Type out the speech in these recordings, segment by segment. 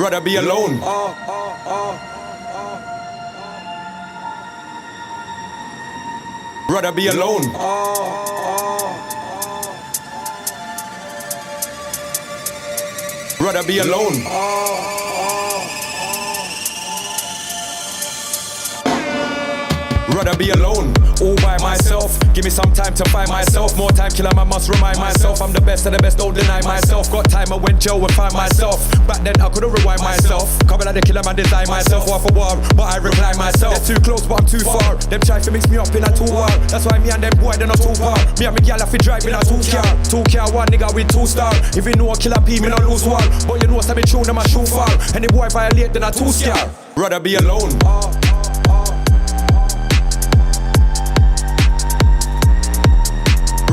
Rather be alone. Rather be alone. Rather be alone. Rather be alone, all by myself. Give me some time to find myself. More time, killer, I must remind myself I'm the best of the best, don't deny myself. Got time, I went jail and find myself. Back then I couldn't rewind myself. Coming like the killer, man, design myself. War for war, but I reply myself. They're too close, but I'm too far. Them try to mix me up in a 2 hour. That's why me and them boy, they're not too far. Me and me gal have to drive in a 2 car. 2 car, 1 nigga with 2 star. If you know a killer P, me not lose one. But you know some tune, them a shoe fall. And the boy violate, then a 2 scar. Rather be alone.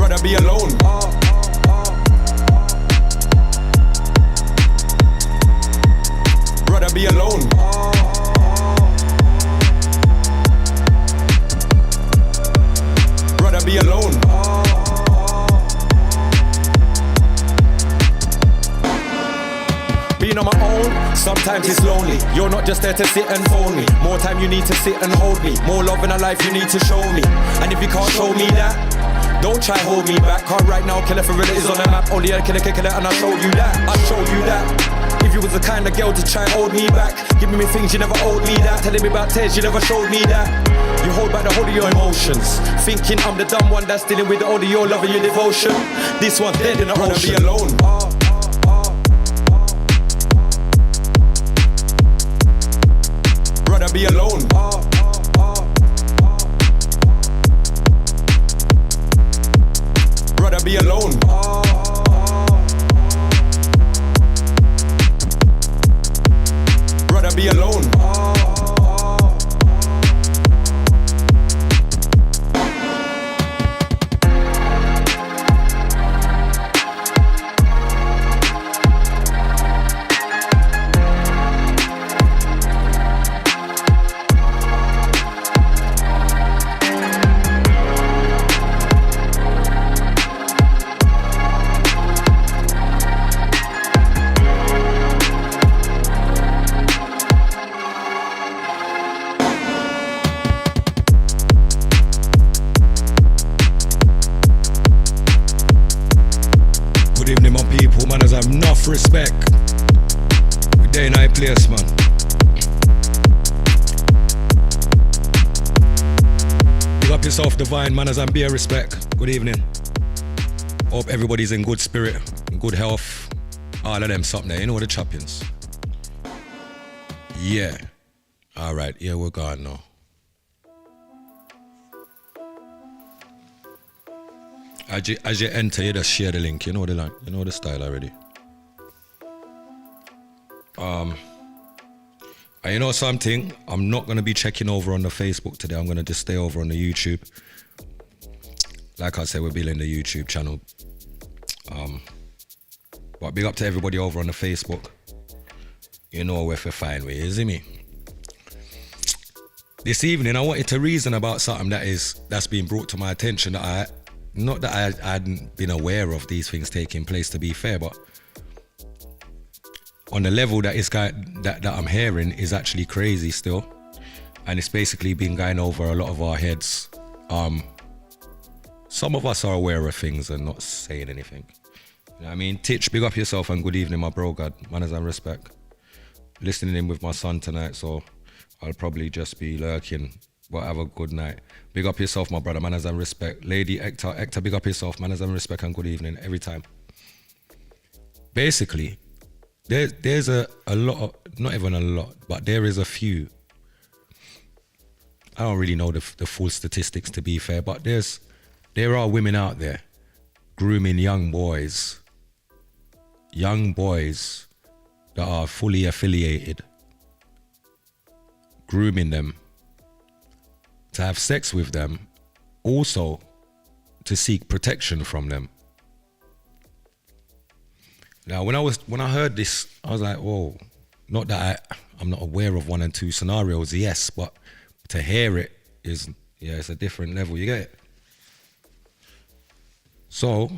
Rather be alone. Rather be alone. Rather be alone. Being on my own, sometimes it's lonely. You're not just there to sit and phone me. More time you need to sit and hold me. More love in a life you need to show me. And if you can't show me that, don't try hold me back. Can't right now, killer for real is on the map. Only a killer can kill it and I'll show you that. I'll show you that. If you was the kind of girl to try and hold me back, giving me things you never owed me that. Telling me about tears you never showed me that. You hold back the whole of your emotions, thinking I'm the dumb one that's dealing with the all of your love and your devotion. This one's dead in the ocean. Be alone. Rather be alone. Rather be alone. Rather be alone. Respect. We day in high place, man. Big up yourself, divine manners and bear respect. Good evening. Hope everybody's in good spirit, in good health. All of them something there, you know the champions. Yeah. Alright, here we're gone now. As you enter, you just share the link, you know the style already. And you know something? I'm not going to be checking over on the Facebook today. I'm going to just stay over on the YouTube. Like I said, we're building the YouTube channel. But big up to everybody over on the Facebook. You know where to find me, you see me? This evening, I wanted to reason about something that's been brought to my attention that I hadn't been aware of these things taking place, to be fair, but on the level that I'm hearing is actually crazy still, and it's basically been going over a lot of our heads. Some of us are aware of things and not saying anything. You know what I mean? Titch, big up yourself and good evening, my bro. God, manners and respect. Listening in with my son tonight, so I'll probably just be lurking. But have a good night. Big up yourself, my brother. Manners and respect. Lady Hector, big up yourself. Manners and respect and good evening every time. Basically, there's a lot of, not even a lot, but there is a few. I don't really know the full statistics, to be fair, but there are women out there grooming young boys that are fully affiliated, grooming them to have sex with them, also to seek protection from them. Now, when I heard this, I was like, whoa, not that I'm not aware of 1 and 2 scenarios, yes, but to hear it is, yeah, it's a different level, you get it? So,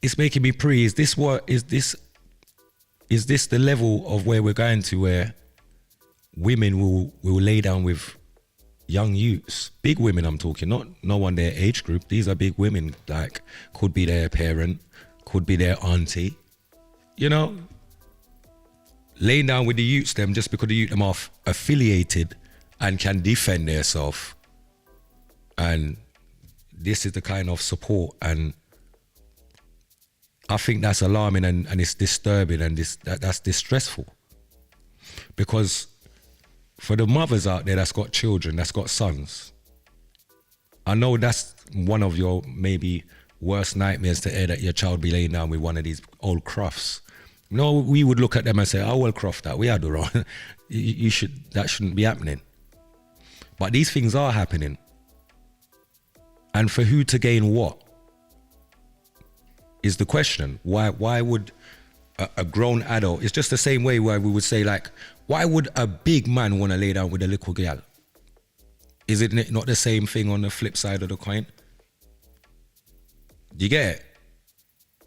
it's making me is is this the level of where we're going to, where women will lay down with young youths, big women I'm talking, not no one their age group. These are big women, like could be their parent, could be their auntie, you know, laying down with the youths them just because the youth them are affiliated and can defend themselves. And this is the kind of support, and I think that's alarming and it's disturbing, and that's distressful. Because for the mothers out there that's got children, that's got sons, I know that's one of your maybe worst nightmares, to hear that your child be laying down with one of these old crofts. No, we would look at them and say, oh, well, croft that, we are doing wrong. That shouldn't be happening. But these things are happening. And for who to gain what is the question. Why would a grown adult, it's just the same way where we would say, like, why would a big man want to lay down with a little girl? Is it not the same thing on the flip side of the coin? Do you get it?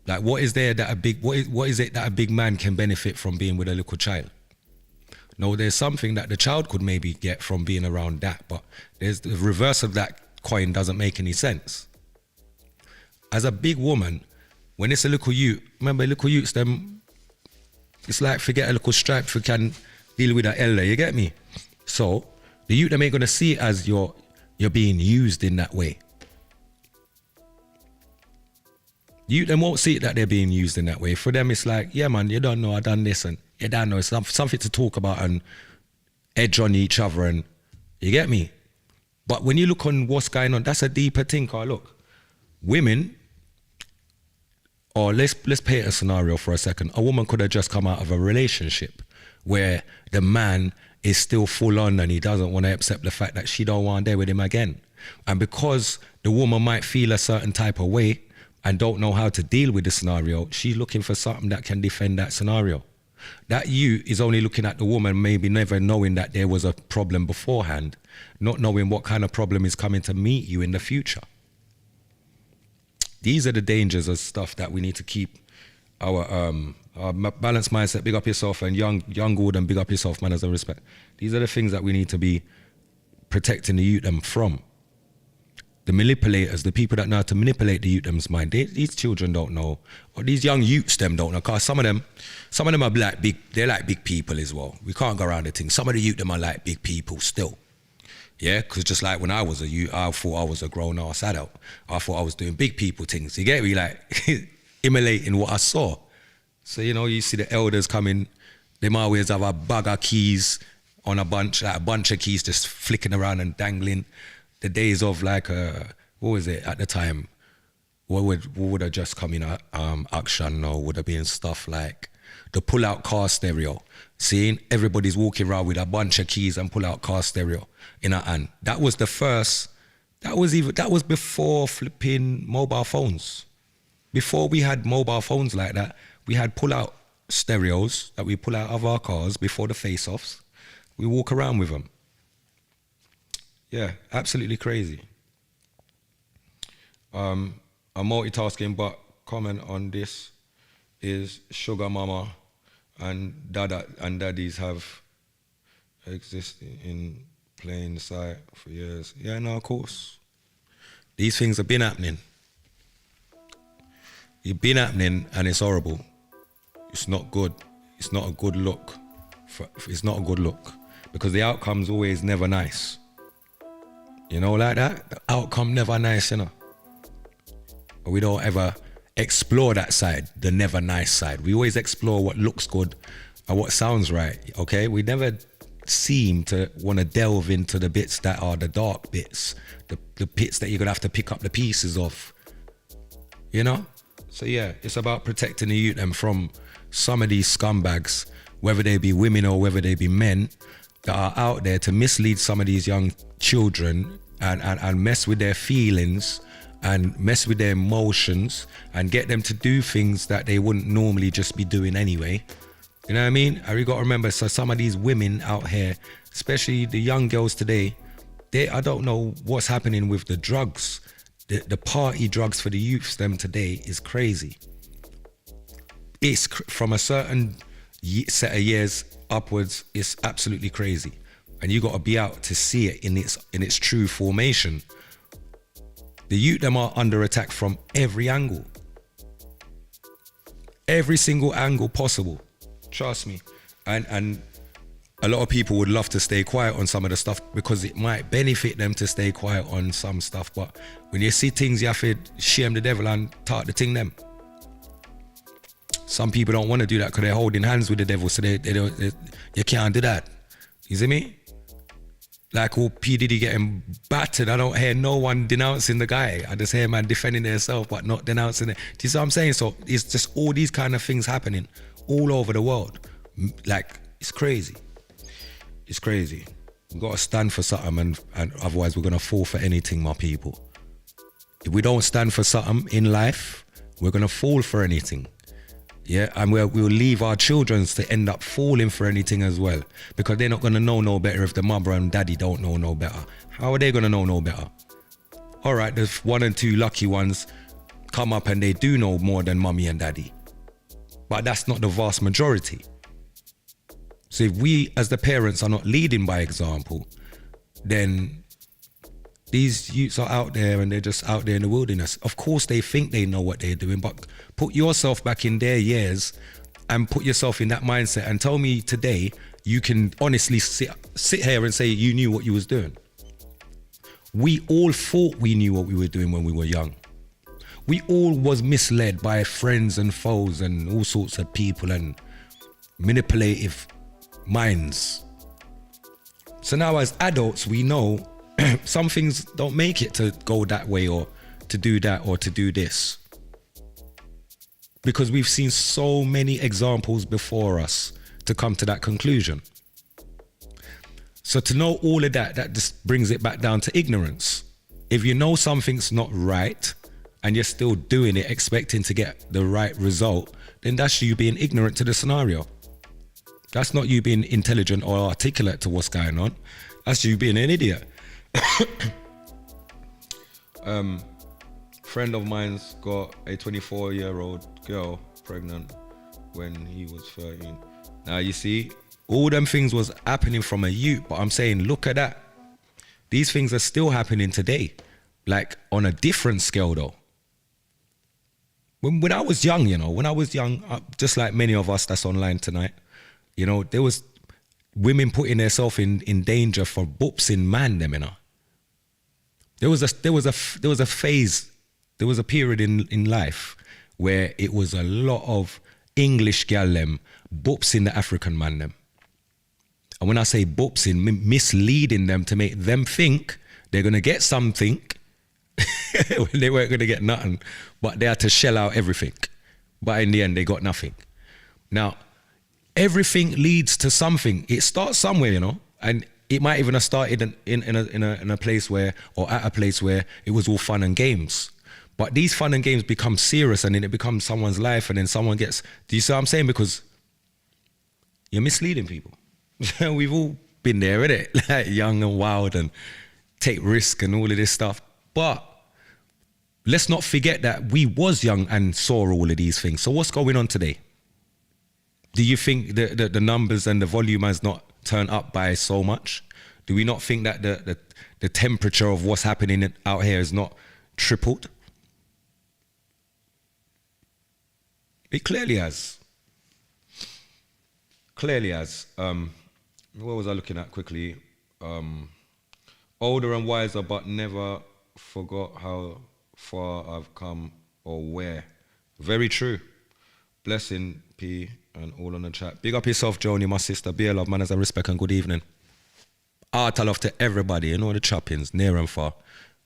Like, what is it that a big man can benefit from being with a little child? No, there's something that the child could maybe get from being around that, but there's the reverse of that coin doesn't make any sense. As a big woman, when it's a little youth, remember little youths, them, it's like forget a little stripe if you can deal with an elder, you get me? So the youth them ain't gonna see it as you're being used in that way. The youth them won't see it that they're being used in that way. For them it's like, yeah man, you don't know I done this, and you don't know, it's something to talk about and edge on each other, and you get me? But when you look on what's going on, that's a deeper thing. Look, women, or let's paint a scenario for a second. A woman could have just come out of a relationship where the man is still full on and he doesn't want to accept the fact that she don't want to dare with him again. And because the woman might feel a certain type of way and don't know how to deal with the scenario, she's looking for something that can defend that scenario. That you is only looking at the woman, maybe never knowing that there was a problem beforehand, not knowing what kind of problem is coming to meet you in the future. These are the dangers of stuff that we need to keep our balanced mindset, big up yourself, and young Gordon, big up yourself, manners and respect. These are the things that we need to be protecting the youth them from. The manipulators, the people that know how to manipulate the youth them's mind, these children don't know, or these young youths them don't know, because some of them are like big, they're like big people as well. We can't go around the thing. Some of the youth them are like big people still. Yeah, because just like when I was a youth, I thought I was a grown-ass adult. I thought I was doing big people things. You get me? Like, emulating what I saw. So, you know, you see the elders coming, they might always have a bag of keys on a bunch, like a bunch of keys just flicking around and dangling. The days of like, what was it at the time? What would have just come in action, or would have been stuff like the pull-out car stereo. Seeing everybody's walking around with a bunch of keys and pull-out car stereo in a hand. That was the first, that was before flipping mobile phones. Before we had mobile phones like that, we had pull-out stereos that we pull out of our cars before the face-offs. We walk around with them. Yeah, absolutely crazy. I'm multitasking, but comment on this is sugar mama and dada and daddies have existed in plain sight for years. Yeah, no, of course. These things have been happening. It's been happening and it's horrible. It's not good. It's not a good look. It's not a good look because the outcome's always never nice. You know, like that? The outcome never nice, you know. But we don't ever explore that side, the never nice side. We always explore what looks good and what sounds right, okay? We never seem to want to delve into the bits that are the dark bits, the bits that you're going to have to pick up the pieces of, you know? So yeah, it's about protecting the youth and from some of these scumbags, whether they be women or whether they be men, that are out there to mislead some of these young children and mess with their feelings and mess with their emotions and get them to do things that they wouldn't normally just be doing anyway. You know what I mean? And you got to remember, so some of these women out here, especially the young girls today, I don't know what's happening with the drugs. The party drugs for the youths them today is crazy. It's from a certain set of years upwards, it's absolutely crazy. And you got to be out to see it in its true formation. The youth them are under attack from every angle. Every single angle possible. Trust me. And a lot of people would love to stay quiet on some of the stuff because it might benefit them to stay quiet on some stuff. But when you see things, you have to shame the devil and talk the thing them. Some people don't want to do that because they're holding hands with the devil, so they don't. You can't do that. You see me? Like all P. Diddy getting battered, I don't hear no one denouncing the guy. I just hear man defending themselves but not denouncing it. Do you see what I'm saying? So it's just all these kind of things happening all over the world. Like, it's crazy. It's crazy. We've got to stand for something and otherwise we're going to fall for anything, my people. If we don't stand for something in life, we're going to fall for anything. Yeah, and we'll leave our children to end up falling for anything as well, because they're not going to know no better if the mother and daddy don't know no better. How are they going to know no better? All right, there's 1 and 2 lucky ones come up and they do know more than mommy and daddy. But that's not the vast majority. So if we as the parents are not leading by example, then these youths are out there and they're just out there in the wilderness. Of course they think they know what they're doing, but put yourself back in their years and put yourself in that mindset and tell me today you can honestly sit here and say you knew what you was doing. We all thought we knew what we were doing when we were young. We all was misled by friends and foes and all sorts of people and manipulative minds. So now as adults we know some things don't make it to go that way or to do that or to do this. Because we've seen so many examples before us to come to that conclusion. So to know all of that, that just brings it back down to ignorance. If you know something's not right and you're still doing it expecting to get the right result, then that's you being ignorant to the scenario. That's not you being intelligent or articulate to what's going on. That's you being an idiot. Friend of mine's got a 24-year-old girl pregnant when he was 13. Now you see, all them things was happening from a youth, but I'm saying, look at that. These things are still happening today, like on a different scale though. When I was young, just like many of us that's online tonight, there was women putting themselves in danger for boopsing man them, There was a phase, there was a period in life where it was a lot of English gal them boopsing the African man them. And when I say boopsing, misleading them to make them think they're gonna get something when they weren't gonna get nothing, but they had to shell out everything. But in the end, they got nothing. Now, everything leads to something. It starts somewhere, and it might even have started in a place where, or at a place where it was all fun and games. But these fun and games become serious and then it becomes someone's life and then someone gets, do you see what I'm saying? Because you're misleading people. We've all been there, innit? Like young and wild and take risk and all of this stuff. But let's not forget that we was young and saw all of these things. So what's going on today? Do you think the numbers and the volume has not turned up by so much? Do we not think that the temperature of what's happening out here is not tripled? It clearly has. Clearly has. What was I looking at quickly? Older and wiser, but never forgot how far I've come or where. Very true. Blessing, P, and all on the chat. Big up yourself, Joni, my sister. Be a love, manners and respect, and good evening. Art love to everybody, the choppings, near and far.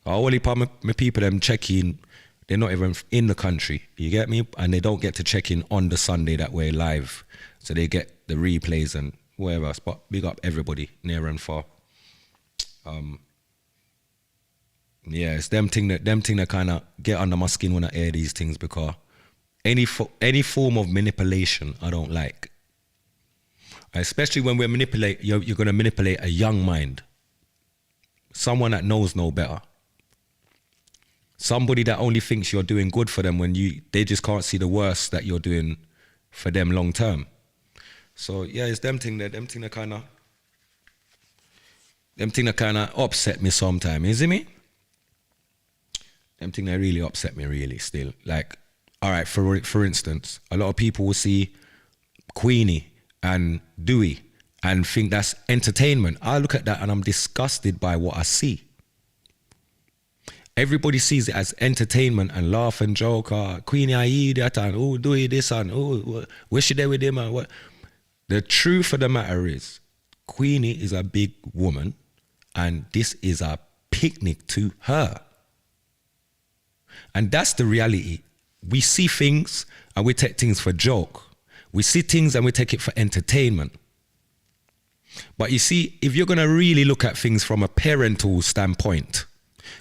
All my people, them check in, they're not even in the country, you get me? And they don't get to check in on the Sunday that way live. So they get the replays and whatever else. But big up everybody, near and far. Yeah, it's them thing that kind of get under my skin when I hear these things, because any form of manipulation I don't like. Especially when you're going to manipulate a young mind. Someone that knows no better. Somebody that only thinks you're doing good for them when they just can't see the worst that you're doing for them long term. So yeah, it's them thing that kind of upset me sometimes, you see me? Them thing that really upset me really still. Like, all right, for instance, a lot of people will see Queenie and Dewey and think that's entertainment. I look at that and I'm disgusted by what I see. Everybody sees it as entertainment and laugh and joke. Queenie, I eat that and oh, Dewey this and oh, where's she there with him and what? The truth of the matter is, Queenie is a big woman and this is a picnic to her. And that's the reality. We see things and we take things for joke. We see things and we take it for entertainment. But you see, if you're going to really look at things from a parental standpoint,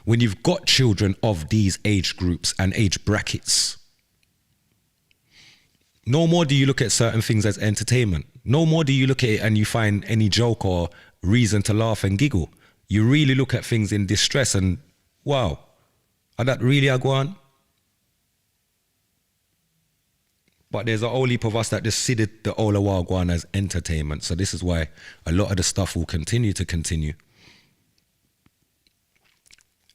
when you've got children of these age groups and age brackets, no more do you look at certain things as entertainment. No more do you look at it and you find any joke or reason to laugh and giggle. You really look at things in distress and, wow, are that really a go on? But there's a whole heap of us that just see the whole while go on as entertainment. So this is why a lot of the stuff will continue.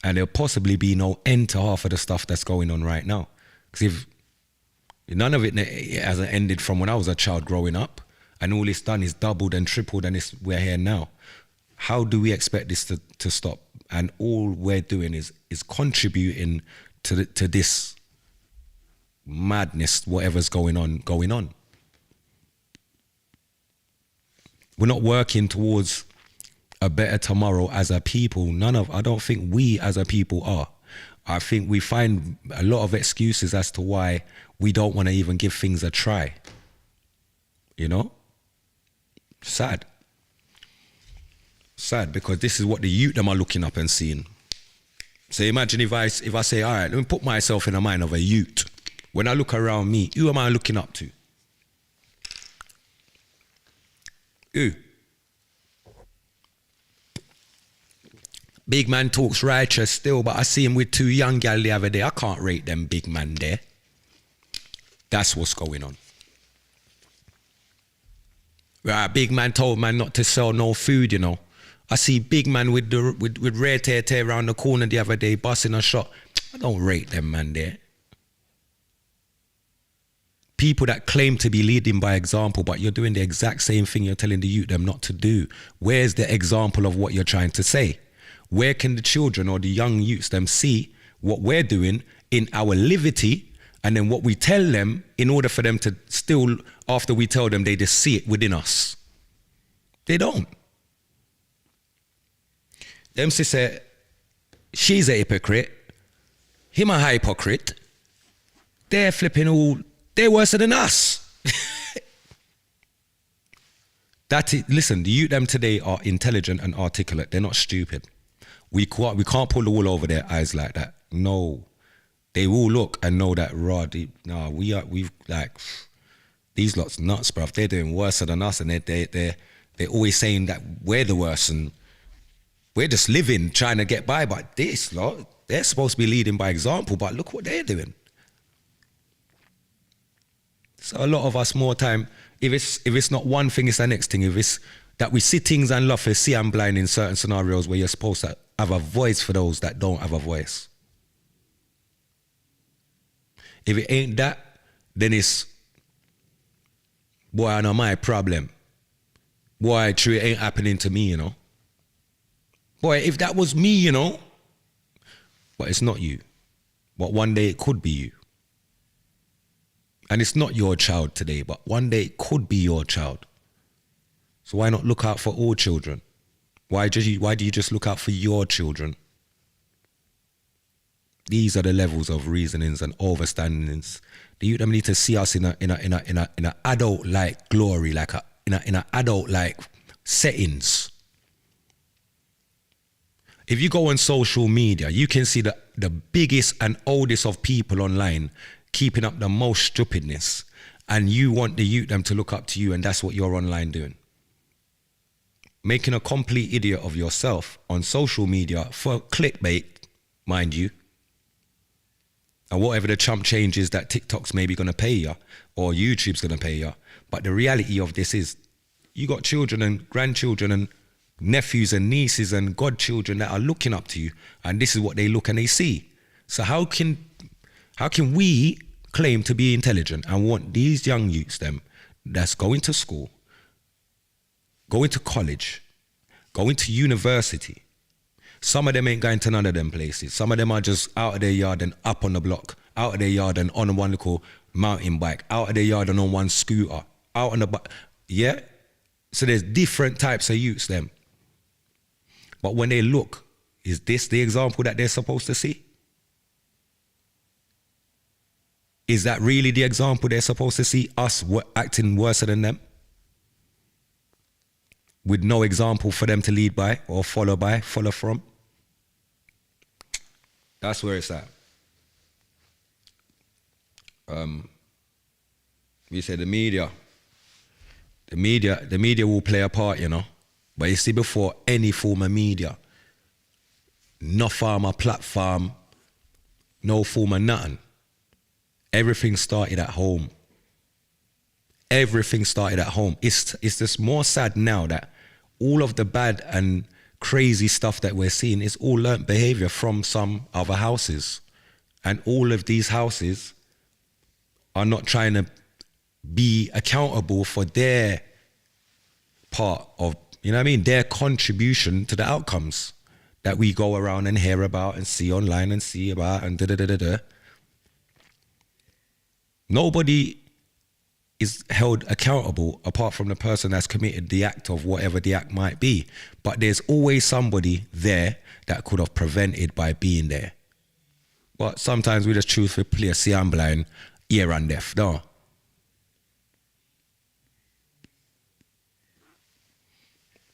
And there'll possibly be no end to half of the stuff that's going on right now. Because if none of it hasn't ended from when I was a child growing up, and all it's done is doubled and tripled, and we're here now. How do we expect this to stop? And all we're doing is contributing to this madness, whatever's going on. We're not working towards a better tomorrow as a people. I don't think we as a people are. I think we find a lot of excuses as to why we don't want to even give things a try. You know? Sad, because this is what the youth them are looking up and seeing. So imagine if I say, all right, let me put myself in the mind of a youth. When I look around me, who am I looking up to? Who? Big man talks righteous still, but I see him with two young gal the other day. I can't rate them big man there. That's what's going on. Right, big man told man not to sell no food, you know. I see big man with rare tear around the corner the other day, busting a shot. I don't rate them man there. People that claim to be leading by example, but you're doing the exact same thing you're telling the youth them not to do. Where's the example of what you're trying to say? Where can the children or the young youths them see what we're doing in our livity, and then what we tell them in order for them to still, after we tell them, they just see it within us? They don't. Them say, she's a hypocrite, him a hypocrite, they're flipping all, they're worse than us. Listen, the youth them today are intelligent and articulate. They're not stupid. We can't pull the wool over their eyes like that. No. They will look and know that, we've like, these lots nuts, bruv. They're doing worse than us, and they're always saying that we're the worst, and we're just living, trying to get by. But this lot, they're supposed to be leading by example, but look what they're doing. So a lot of us more time, if it's not one thing, it's the next thing. If it's that we see things and love it, see I'm blind in certain scenarios where you're supposed to have a voice for those that don't have a voice. If it ain't that, then it's, boy, I know my problem. Boy, true, it ain't happening to me, you know. Boy, if that was me, you know. But it's not you. But one day it could be you. And it's not your child today, but one day it could be your child. So why not look out for all children? Why do you just look out for your children? These are the levels of reasonings and overstandings. The youth need to see us in a adult-like glory, like in a adult-like settings. If you go on social media, you can see the biggest and oldest of people online keeping up the most stupidness, and you want the youth them to look up to you, and that's what you're online doing. Making a complete idiot of yourself on social media for clickbait, mind you. and whatever the chump change is that TikTok's maybe going to pay you or YouTube's going to pay you. But the reality of this is you got children and grandchildren and nephews and nieces and godchildren that are looking up to you, and this is what they look and they see. So how can we claim to be intelligent and want these young youths them that's going to school, going to college, going to university? Some of them ain't going to none of them places. Some of them are just out of their yard and up on the block, out of their yard and on one little mountain bike, out of their yard and on one scooter, out on the yeah? So there's different types of youths them. But when they look, is this the example that they're supposed to see? Is that really the example they're supposed to see, us acting worse than them? With no example for them to lead by or follow from? That's where it's at. We say the media will play a part, you know. But you see, before any form of media, no form of platform, no form of nothing, everything started at home. Everything started at home. It's just more sad now that all of the bad and crazy stuff that we're seeing is all learnt behavior from some other houses. And all of these houses are not trying to be accountable for their part of, you know what I mean, their contribution to the outcomes that we go around and hear about and see online and see about and da-da-da-da-da. Nobody is held accountable apart from the person that's committed the act of whatever the act might be. But there's always somebody there that could have prevented by being there. But sometimes we just choose to play CM blind, ear and deaf, no?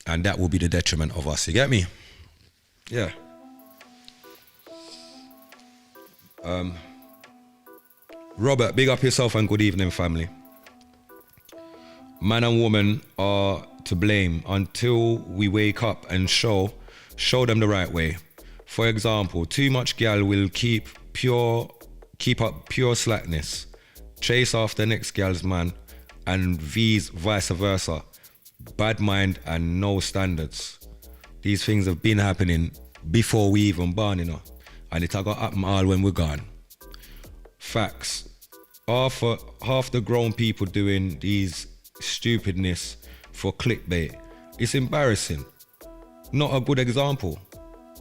And that will be the detriment of us, you get me? Yeah. Robert, big up yourself and good evening, family. Man and woman are to blame until we wake up and show them the right way. For example, too much gal will keep up pure slackness, chase after next gal's man, and vice versa. Bad mind and no standards. These things have been happening before we even born, you know, and it got happen all when we're gone. Facts. Half the grown people doing these stupidness for clickbait. It's embarrassing. Not a good example.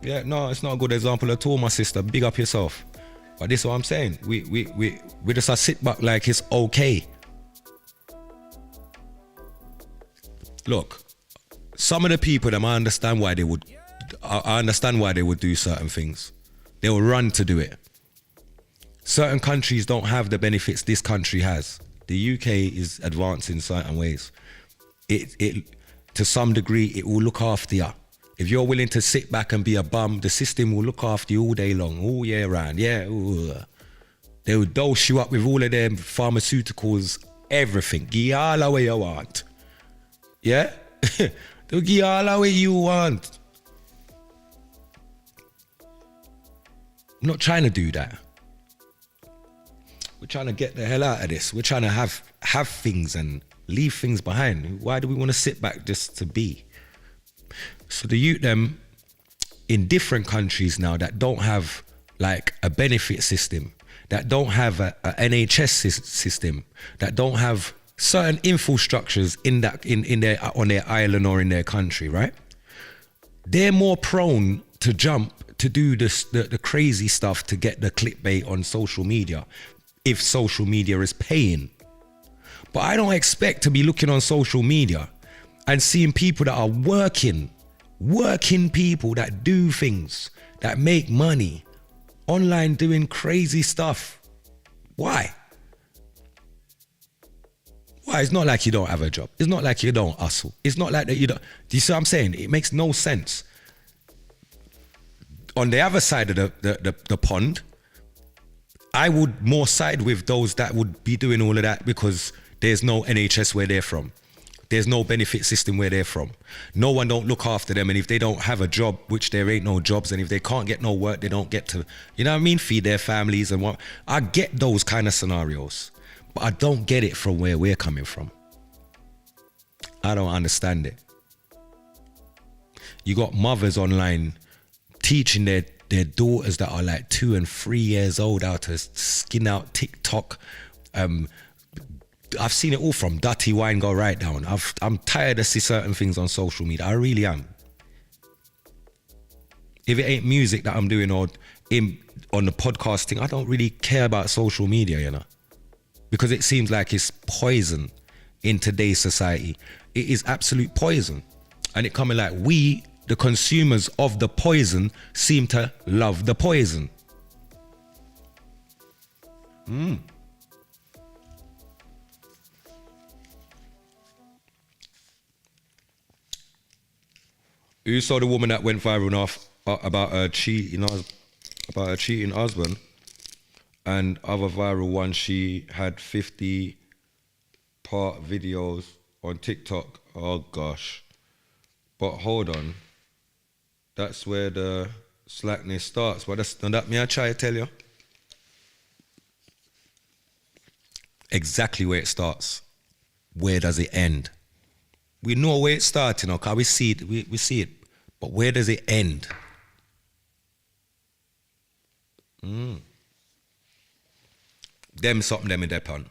Yeah, no, it's not a good example at all, my sister. Big up yourself. But this is what I'm saying. We just sit back like it's okay. Look, some of the people, I understand why they would do certain things. They will run to do it. Certain countries don't have the benefits this country has. The UK is advanced in certain ways. It to some degree, it will look after you. If you're willing to sit back and be a bum, the system will look after you all day long, all year round. Yeah, ooh. They will dose you up with all of them pharmaceuticals, everything. Give you all the way you want. Yeah? They'll give you all the way you want. I'm not trying to do that. We're trying to get the hell out of this. We're trying to have things and leave things behind. Why do we want to sit back just to be? So the youth them in different countries now that don't have like a benefit system, that don't have a NHS system, that don't have certain infrastructures on their island or in their country, right? They're more prone to jump to do the crazy stuff to get the clickbait on social media, if social media is paying. But I don't expect to be looking on social media and seeing people that are working people that do things, that make money, online doing crazy stuff. Why? It's not like you don't have a job. It's not like you don't hustle. It's not like that you don't. Do you see what I'm saying? It makes no sense. On the other side of the pond, I would more side with those that would be doing all of that because there's no NHS where they're from. There's no benefit system where they're from. No one don't look after them, and if they don't have a job, which there ain't no jobs, and if they can't get no work, they don't get to, you know what I mean, feed their families and what. I get those kind of scenarios, but I don't get it from where we're coming from. I don't understand it. You got mothers online teaching their daughters that are like 2 and 3 years old how to skin out TikTok. I've seen it all from dirty wine go right down. I'm tired of see certain things on social media. I really am. If it ain't music that I'm doing or on the podcasting, I don't really care about social media, you know, because it seems like it's poison in today's society. It is absolute poison. And it coming like we, the consumers of the poison, seem to love the poison. You saw the woman that went viral about her cheating husband, and other viral one, she had 50-part videos on TikTok. Oh gosh. But hold on. That's where the slackness starts. But that me I try to tell you. Exactly where it starts. Where does it end? We know where it starts, you know, because we see it, we see it. But where does it end? Them something them in their pan.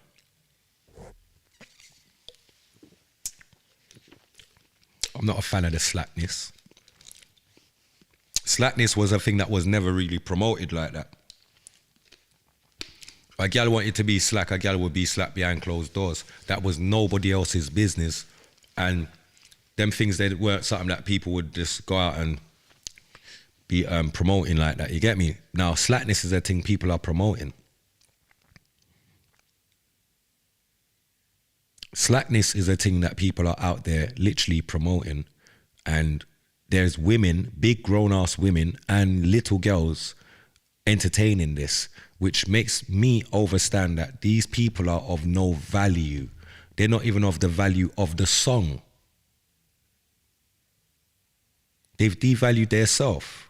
I'm not a fan of the slackness. Slackness was a thing that was never really promoted like that. A gal wanted to be slack, a gal would be slack behind closed doors. That was nobody else's business. And them things, they weren't something that people would just go out and be promoting like that. You get me? Now, slackness is a thing people are promoting. Slackness is a thing that people are out there literally promoting, and there's women, big grown-ass women and little girls entertaining this, which makes me understand that these people are of no value. They're not even of the value of the song. They've devalued their self.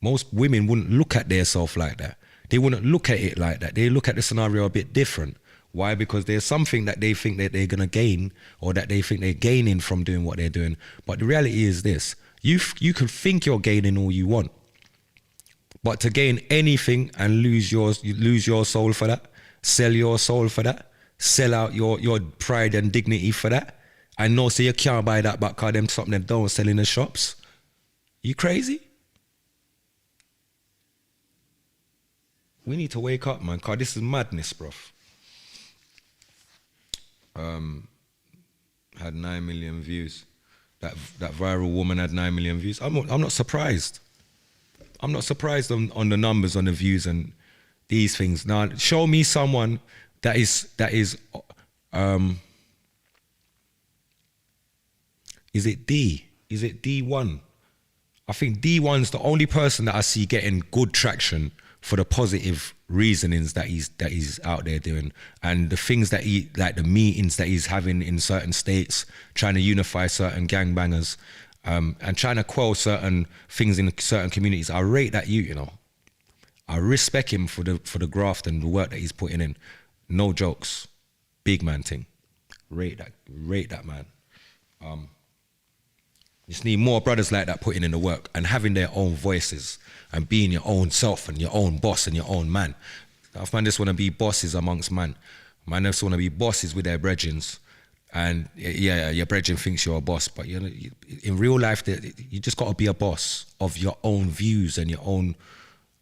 Most women wouldn't look at their self like that. They wouldn't look at it like that. They look at the scenario a bit different. Why? Because there's something that they think that they're going to gain, or that they think they're gaining from doing what they're doing. But the reality is this. You can think you're gaining all you want. But to gain anything and lose your soul for that, sell your soul for that, sell out your pride and dignity for that, and no, say you can't buy that back because them something that don't sell in the shops. You crazy? We need to wake up, man, because this is madness, bruv. Had 9 million views. That viral woman had 9 million views. I'm not surprised. I'm not surprised on the numbers, on the views and these things. Now, show me someone that is it D? Is it D1? I think D1's the only person that I see getting good traction for the positive reasonings that he's out there doing, and the things that he, like the meetings that he's having in certain states, trying to unify certain gangbangers, and trying to quell certain things in certain communities. I rate that you know. I respect him for the graft and the work that he's putting in. No jokes. Big man thing. Rate that man. Just need more brothers like that putting in the work and having their own voices and being your own self and your own boss and your own man. If man just want to be bosses amongst man just want to be bosses with their brethrens. And yeah, your brethren thinks you're a boss, but you know, in real life, you just got to be a boss of your own views and your own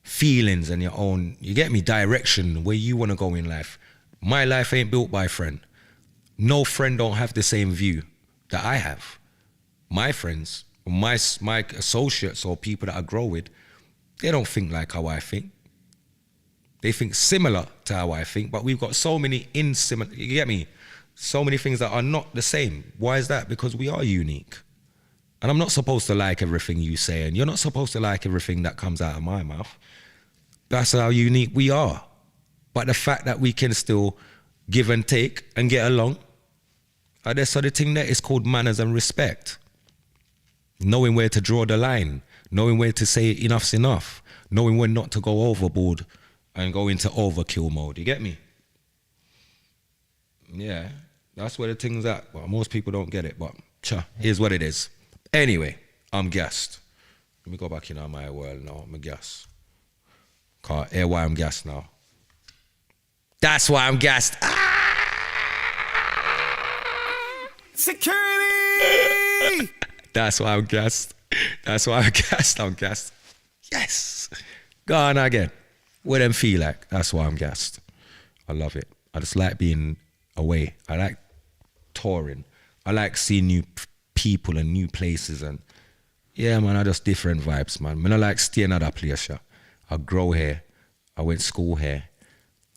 feelings and your own, you get me, direction where you want to go in life. My life ain't built by friend. No friend don't have the same view that I have. My friends, my associates or people that I grow with, they don't think like how I think. They think similar to how I think, but we've got so many you get me? So many things that are not the same. Why is that? Because we are unique. And I'm not supposed to like everything you say, and you're not supposed to like everything that comes out of my mouth. That's how unique we are. But the fact that we can still give and take and get along So the thing there is called manners and respect. Knowing where to draw the line, knowing where to say enough's enough, knowing when not to go overboard and go into overkill mode. You get me? Yeah, that's where the thing's at. But most people don't get it. But here's what it is. Anyway, I'm gassed. Let me go back in my world now. I'm gassed. Hear why I'm gassed now. That's why I'm gassed. Security! That's why I'm gassed. That's why I'm gassed. I'm gassed. Yes. Go on again. What them feel like? That's why I'm gassed. I love it. I just like being away. I like touring. I like seeing new people and new places. And yeah, man, I just different vibes, man. I like staying at that place. Yeah. I grow here. I went to school here.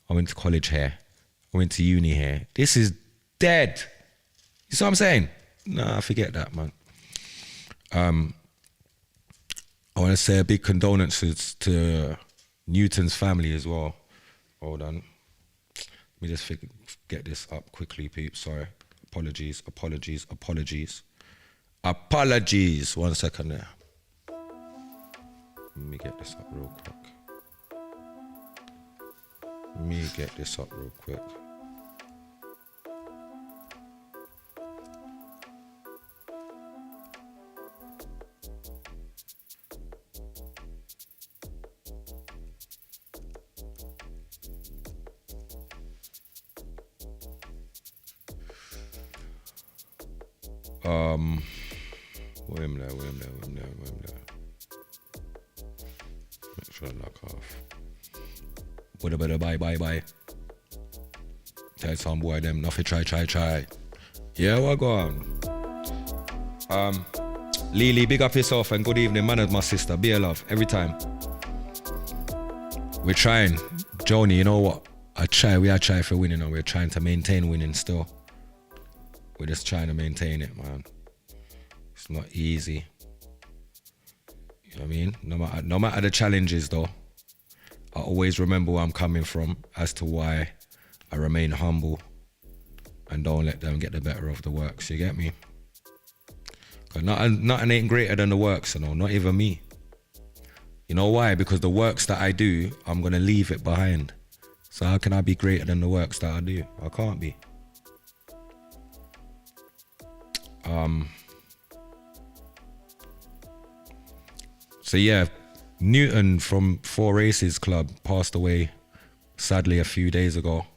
I went to college here. I went to uni here. This is dead. You see what I'm saying? Nah, forget that, man. I want to say a big condolences to Newton's family as well. Hold on. Let me just get this up quickly, peeps. Sorry. Apologies. 1 second there. Let me get this up real quick. Wait a minute. Make sure I knock off. Bye. Tell some boy them nothing try. Yeah, what go on? Lily, big up yourself and good evening, man, my sister. Be a love every time. We're trying. Joni, you know what? We are trying for winning and we're trying to maintain winning still. We're just trying to maintain it, man. It's not easy. You know what I mean? No matter the challenges though, I always remember where I'm coming from as to why I remain humble and don't let them get the better of the works. You get me? Cause nothing ain't greater than the works, not even me. You know why? Because the works that I do, I'm gonna leave it behind. So how can I be greater than the works that I do? I can't be. So yeah, Newton from 4 Races Club passed away sadly a few days ago.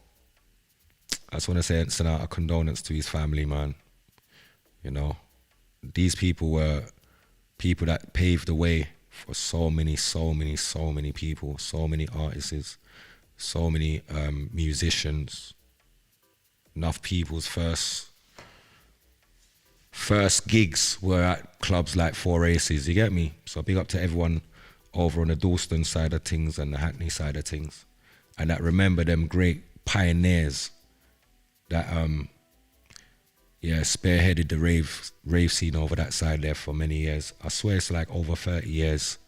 I just want to send out a condolence to his family, man. You know, these people were people that paved the way for so many people, so many artists, so many musicians. Enough people's first gigs were at clubs like 4 Races, you get me? So big up to everyone over on the Dalston side of things and the Hackney side of things. And that remember them great pioneers that spearheaded the rave scene over that side there for many years. I swear it's like over 30 years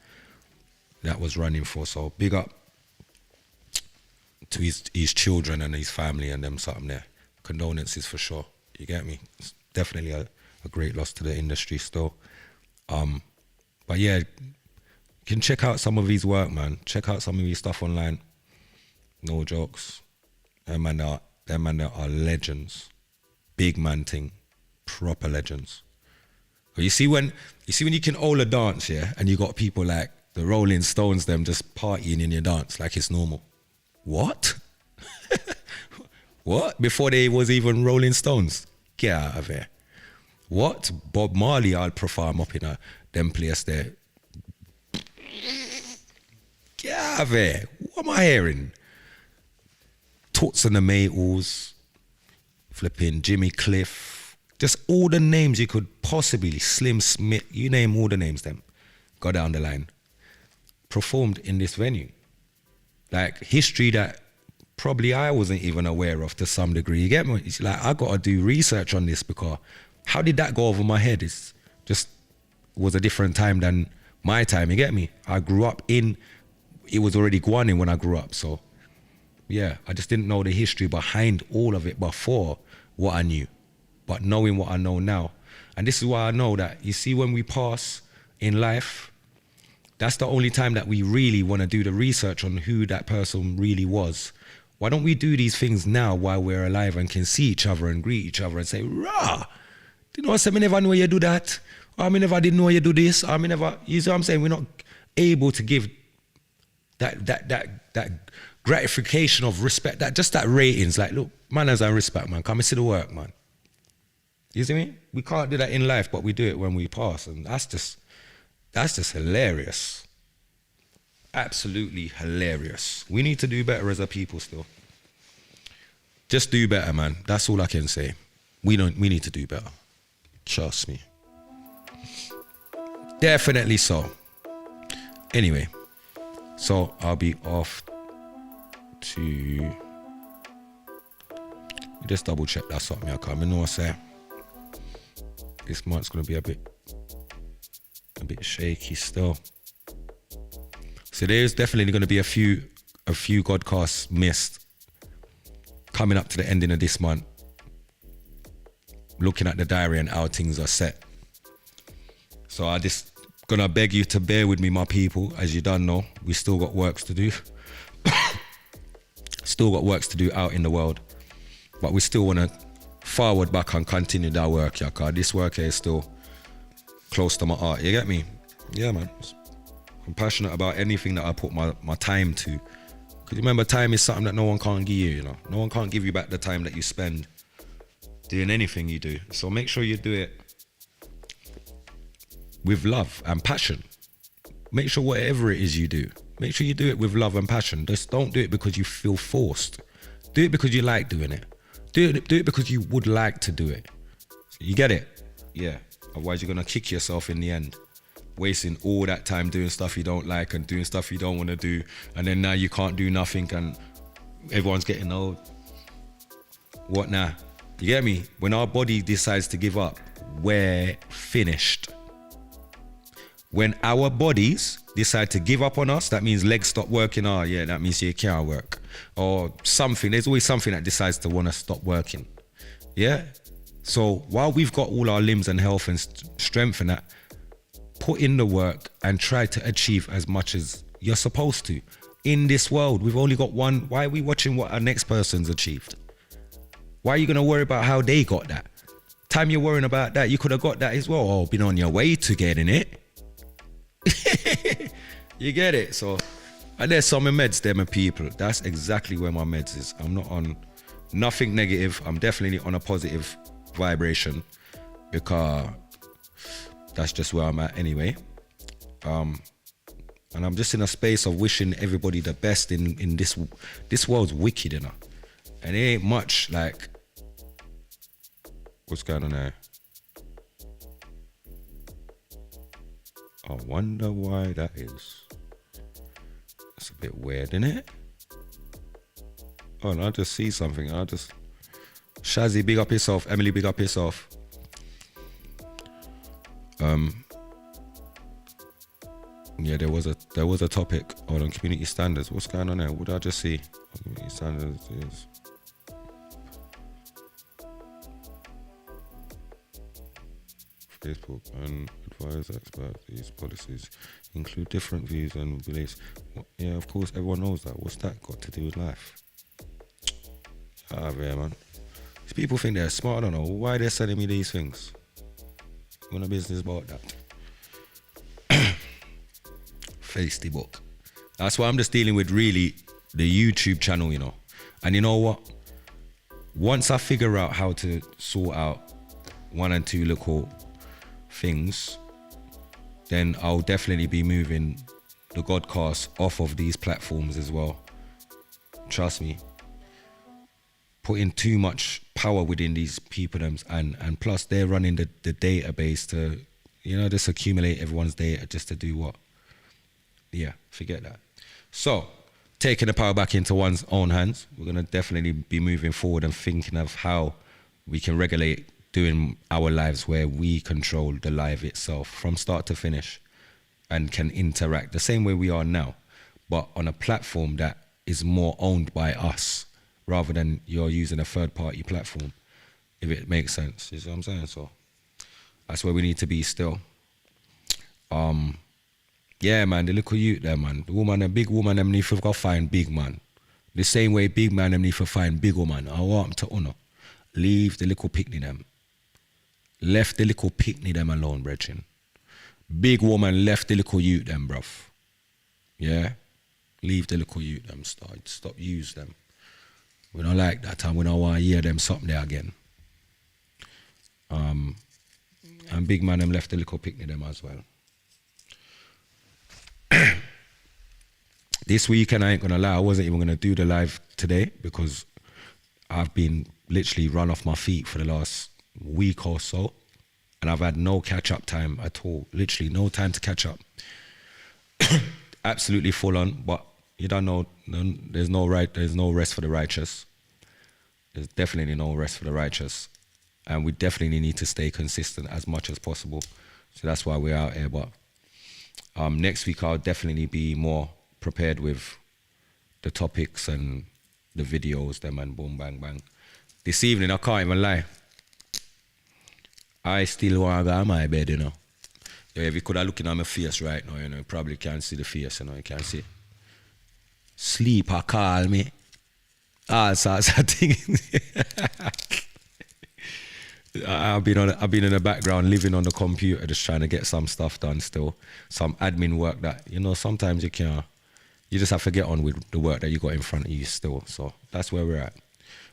that was running for. So big up to his children and his family and them something there. Condolences for sure, you get me? It's definitely a great loss to the industry still. But yeah, you can check out some of his work, man. Check out some of his stuff online. No jokes. Them man are legends. Big man thing. Proper legends. But you see when you can all a dance, yeah, and you got people like the Rolling Stones, them just partying in your dance like it's normal. What? What? Before they was even Rolling Stones? Get out of here. What? Bob Marley, I'll perform up in them place there. Get out of here. What am I hearing? Toots and the Maytals, flipping Jimmy Cliff, just all the names you could possibly, Slim Smith, you name all the names them, go down the line, performed in this venue. Like history that probably I wasn't even aware of to some degree. You get me? It's like, I got to do research on this because how did that go over my head? It's just was a different time than my time. You get me? I grew up it was already going when I grew up. So yeah, I just didn't know the history behind all of it before what I knew. But knowing what I know now, and this is why I know that, you see, when we pass in life, that's the only time that we really want to do the research on who that person really was. Why don't we do these things now while we're alive and can see each other and greet each other and say, rah, you know, I said, me never know you do that. Or me never didn't know you do this. Or me never, you see what I'm saying? We're not able to give that gratification of respect, that ratings. Like, look, manners and respect, man. Come and see the work, man. You see me? We can't do that in life, but we do it when we pass. And that's just hilarious. Absolutely hilarious. We need to do better as a people still. Just do better, man. That's all I can say. We need to do better. Trust me. Definitely so. Anyway, so I'll be off to just double check that something I can't. I know I say this month's gonna be a bit shaky still. So there's definitely going to be a few Godcasts missed coming up to the ending of this month. Looking at the diary and how things are set. So I just gonna beg you to bear with me, my people. As you done know, we still got works to do. Still got works to do out in the world. But we still want to forward back and continue that work, yeah, cause this work here is still close to my heart. You get me? Yeah, man. I'm passionate about anything that I put my time to. Because remember, time is something that no one can't give you, you know. No one can't give you back the time that you spend doing anything you do. So make sure you do it with love and passion. Make sure whatever it is you do, make sure you do it with love and passion. Just don't do it because you feel forced. Do it because you like doing it. Do it because you would like to do it. You get it? Yeah. Otherwise, you're going to kick yourself in the end. Wasting all that time doing stuff you don't like and doing stuff you don't want to do. And then now you can't do nothing and everyone's getting old. What now? You get me? When our body decides to give up, we're finished. When our bodies decide to give up on us, that means legs stop working. Oh yeah, that means you can't work. Or something, there's always something that decides to want to stop working. Yeah? So while we've got all our limbs and health and strength and that, put in the work and try to achieve as much as you're supposed to. In this world, we've only got one. Why are we watching what our next person's achieved? Why are you going to worry about how they got that? Time you're worrying about that, you could have got that as well, or been on your way to getting it. You get it? So, and there's some meds there, my people. That's exactly where my meds is. I'm not on nothing negative. I'm definitely on a positive vibration because that's just where I'm at anyway. And I'm just in a space of wishing everybody the best in this world's wicked, you know. And it ain't much like what's going on there. I wonder why that is. It's a bit weird, isn't it? Oh, and I just see something. Shazzy, big up yourself. Emily, big up yourself. Yeah, there was a topic on community standards. What's going on there? What did I just see? Community standards is Facebook and advise experts. These policies include different views and beliefs. Yeah, of course, everyone knows that. What's that got to do with life? Yeah, man. These people think they're smart. I don't know why they're sending me these things. On a business about that. Face the book. That's why I'm just dealing with really the YouTube channel, you know. And you know what? Once I figure out how to sort out 1 and 2 little things, then I'll definitely be moving the Godcast off of these platforms as well. Trust me. Putting too much power within these peopledoms and plus they're running the database to, you know, just accumulate everyone's data just to do what? Yeah, forget that. So, taking the power back into one's own hands, we're going to definitely be moving forward and thinking of how we can regulate doing our lives where we control the live itself from start to finish and can interact the same way we are now, but on a platform that is more owned by us rather than you're using a third-party platform. if it makes sense. You see what I'm saying? So that's where we need to be still. Yeah, man, the little youth there, man. The big woman, them need to go find big man. The same way big man, them need to find big woman. I want them to honor. Leave the little picnic them. Left the little picnic them alone, brethren. Big woman left the little youth them, bruv. Yeah? Leave the little youth them. Stop use them. We don't like that and we don't want to hear them something there again. And big man them left the little picnic them as well. This weekend, I ain't gonna lie, I wasn't even gonna do the live today because I've been literally run off my feet for the last week or so, and I've had no catch-up time at all. Literally no time to catch up. Absolutely full on, but you don't know. There's no rest for the righteous. There's definitely no rest for the righteous, and we definitely need to stay consistent as much as possible. So that's why we're out here. But next week I'll definitely be more prepared with the topics and the videos, them and boom, bang, bang. This evening, I can't even lie. I still want to go on my bed, you know. Yeah, if you could have looking at my face right now, you know, you probably can't see the face, you know, you can't see. Sleep, I call me. All sorts of things. I've been in the background, living on the computer, just trying to get some stuff done still. Some admin work that, you know, sometimes you can't. You just have to get on with the work that you got in front of you still. So that's where we're at.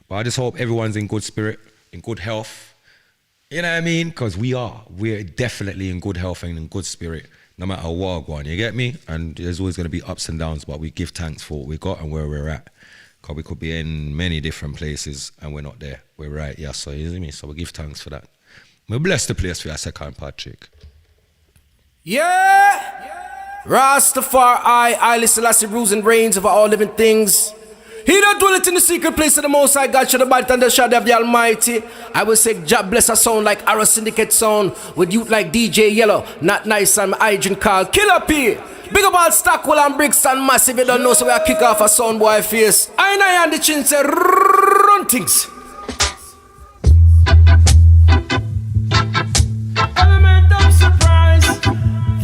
But I just hope everyone's in good spirit, in good health. You know what I mean? Because we're definitely in good health and in good spirit, no matter what going. You get me? And there's always going to be ups and downs, but we give thanks for what we got and where we're at. Because we could be in many different places and we're not there. We're right, yeah, so you see me? So we give thanks for that. We bless the place for our second Patrick. Yeah! Rastafari, I listen to the rules and reigns over all living things. He that dwelleth in the secret place of the Most High God shall abide under the shadow of the Almighty. I will say, God bless a sound like Arrow Syndicate sound, with youth like DJ Yellow, Not Nice and my agent called Killa P. Big up all Stockwell and Bricks and Massive, you don't know, so we kick off a sound boy face. I and the chin say, run things. Element of surprise.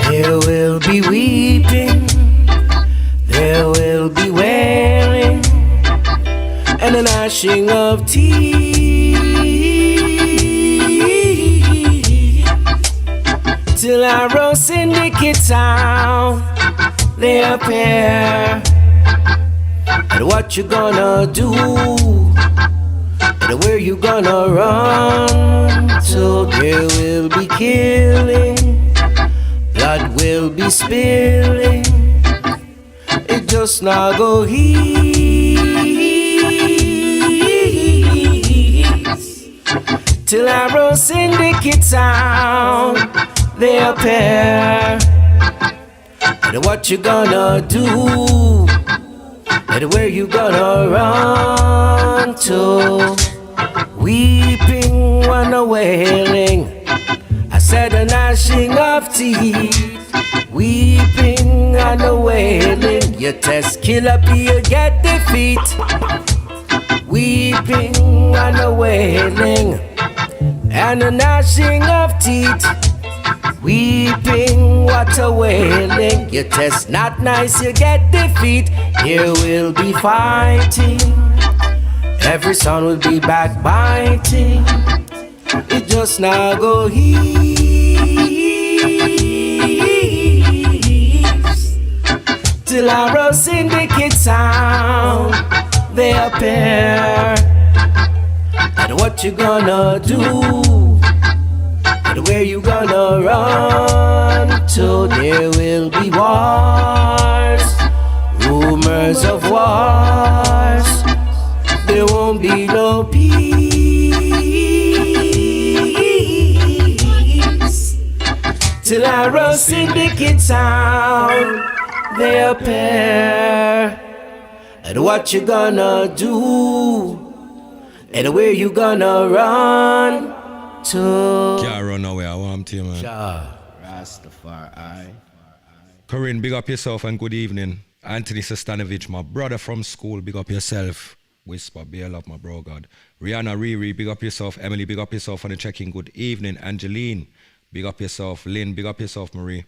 There will be weeping, there will be wailing, and a gnashing of teeth, till Arrow Syndicate town they appear. And what you gonna do, and where you gonna run to? There will be killing, blood will be spilling, it just not go ease. Till Arrow Syndicate town they appear. And what you gonna do, and where you gonna run to? Weeping and a wailing, I said a gnashing of teeth. Weeping and a wailing, you test Killa P, you get defeat. Weeping and a wailing, and a gnashing of teeth. Weeping, what a wailing, you test Not Nice, you get defeat. Here will be fighting, every son will be backbiting, it just now go ease. Till Arrow Syndicate sound they appear. And what you gonna do, and where you gonna run to? There will be wars, rumors of wars, there won't be no peace. Till Arrow Syndicate town they appear. And what you gonna do, and where you gonna run to? Can't run away, I want to, man. Rastafari. Corinne, big up yourself and good evening. Anthony Sestanovich, my brother from school, big up yourself. Whisper, beer love, my bro, God. Rihanna, Riri, big up yourself. Emily, big up yourself on the check-in. Good evening. Angeline, big up yourself. Lynn, big up yourself, Marie.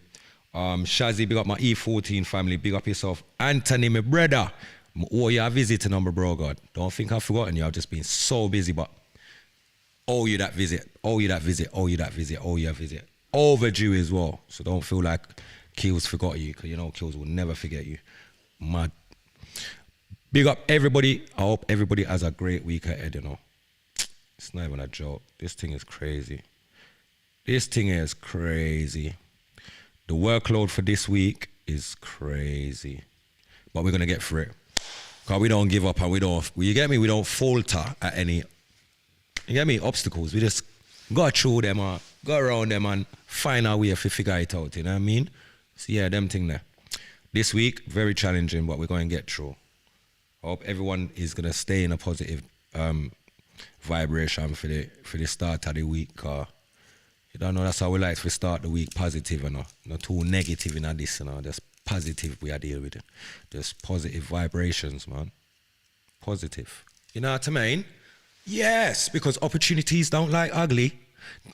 Shazzy, big up my E14 family. Big up yourself. Anthony, my brother. Oh, you're visiting on my bro, God. Don't think I've forgotten you. I've just been so busy, but owe you that visit. Owe you that visit. Owe you that visit. Owe you that visit. Overdue as well. So don't feel like Kills forgot you, because you know Kills will never forget you. Mad. Big up everybody. I hope everybody has a great week ahead, you know. It's not even a joke. This thing is crazy. This thing is crazy. The workload for this week is crazy. But we're going to get through it. Because we don't give up and you get me? We don't falter at any, you get me? Obstacles. We just go through them or go around them and find our way to figure it out, you know what I mean? So yeah, them thing there. This week, very challenging, but we're going to get through. I hope everyone is going to stay in a positive vibration for the start of the week. You don't know, that's how we like to start the week positive, you know. Not too negative in this, you know. Just positive we are dealing with it. Just positive vibrations, man. Positive. You know what I mean? Yes, because opportunities don't like ugly.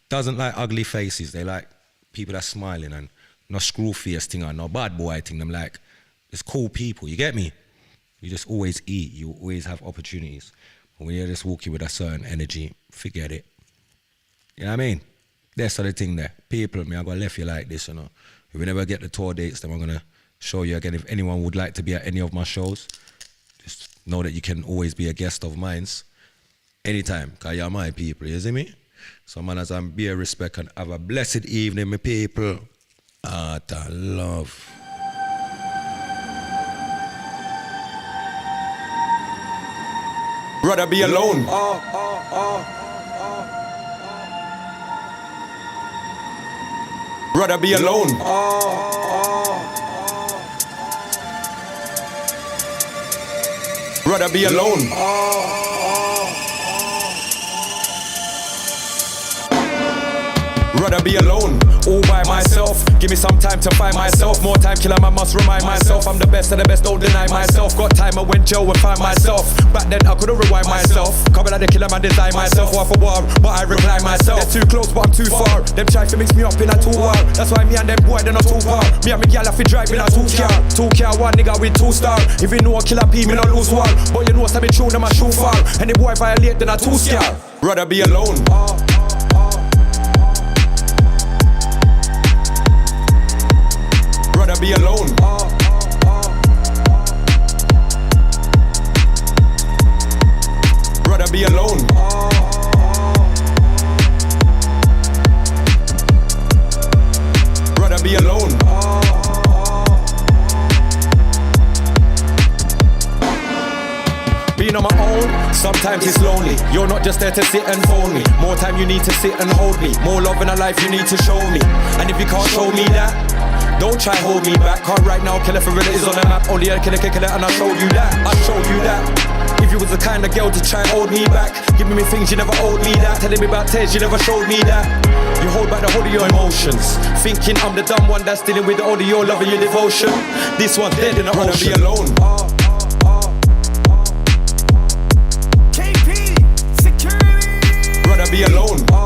Doesn't like ugly faces. They like people that's smiling and no screw face thing or no bad boy thing. Them like, it's cool people, you get me? You just always eat, you always have opportunities. But when you're just walking with a certain energy, forget it. You know what I mean? That's the thing there. People, I'm going to left you like this, you know. If we never get the tour dates, then I'm going to show you again. If anyone would like to be at any of my shows, just know that you can always be a guest of mine anytime, because you're my people, you see me? So man, as I'm be a respect and have a blessed evening, my people. Art and love. Rather be alone. Rather be alone. Rather be alone. Rather be alone, all by myself. Give me some time to find myself. More time, Killa, I must remind myself I'm the best of the best, don't deny myself. Got time, I went jail and find myself. Back then, I couldn't rewind myself. Coming like the Killa, man, design myself. War for war, but I recline myself. They're too close, but I'm too far. Them try to mix me up in a two-war. That's why me and them boy, they're not too far. Me and my gal, I fi drive in a 2-car. 2-car, one nigga with 2-star. If you know a Killa P, me not lose one. But you know what's been true, them a shoe far. And the boy violate, then a 2-scar. Rather be alone. Rather be alone. Rather be alone. Rather be alone. Being on my own, sometimes it's lonely. You're not just there to sit and phone me. More time you need to sit and hold me. More love in a life you need to show me. And if you can't show me that, don't try hold me back. Cause right now Killa for real is on the map. Only I Killa and I showed you that. I showed you that. If you was the kind of girl to try and hold me back, giving me things you never owed me that. Telling me about tears you never showed me that. You hold back the whole of your emotions, thinking I'm the dumb one that's dealing with all of your love and your devotion. This one's dead in the ocean. Be alone. KP security. Rather be alone.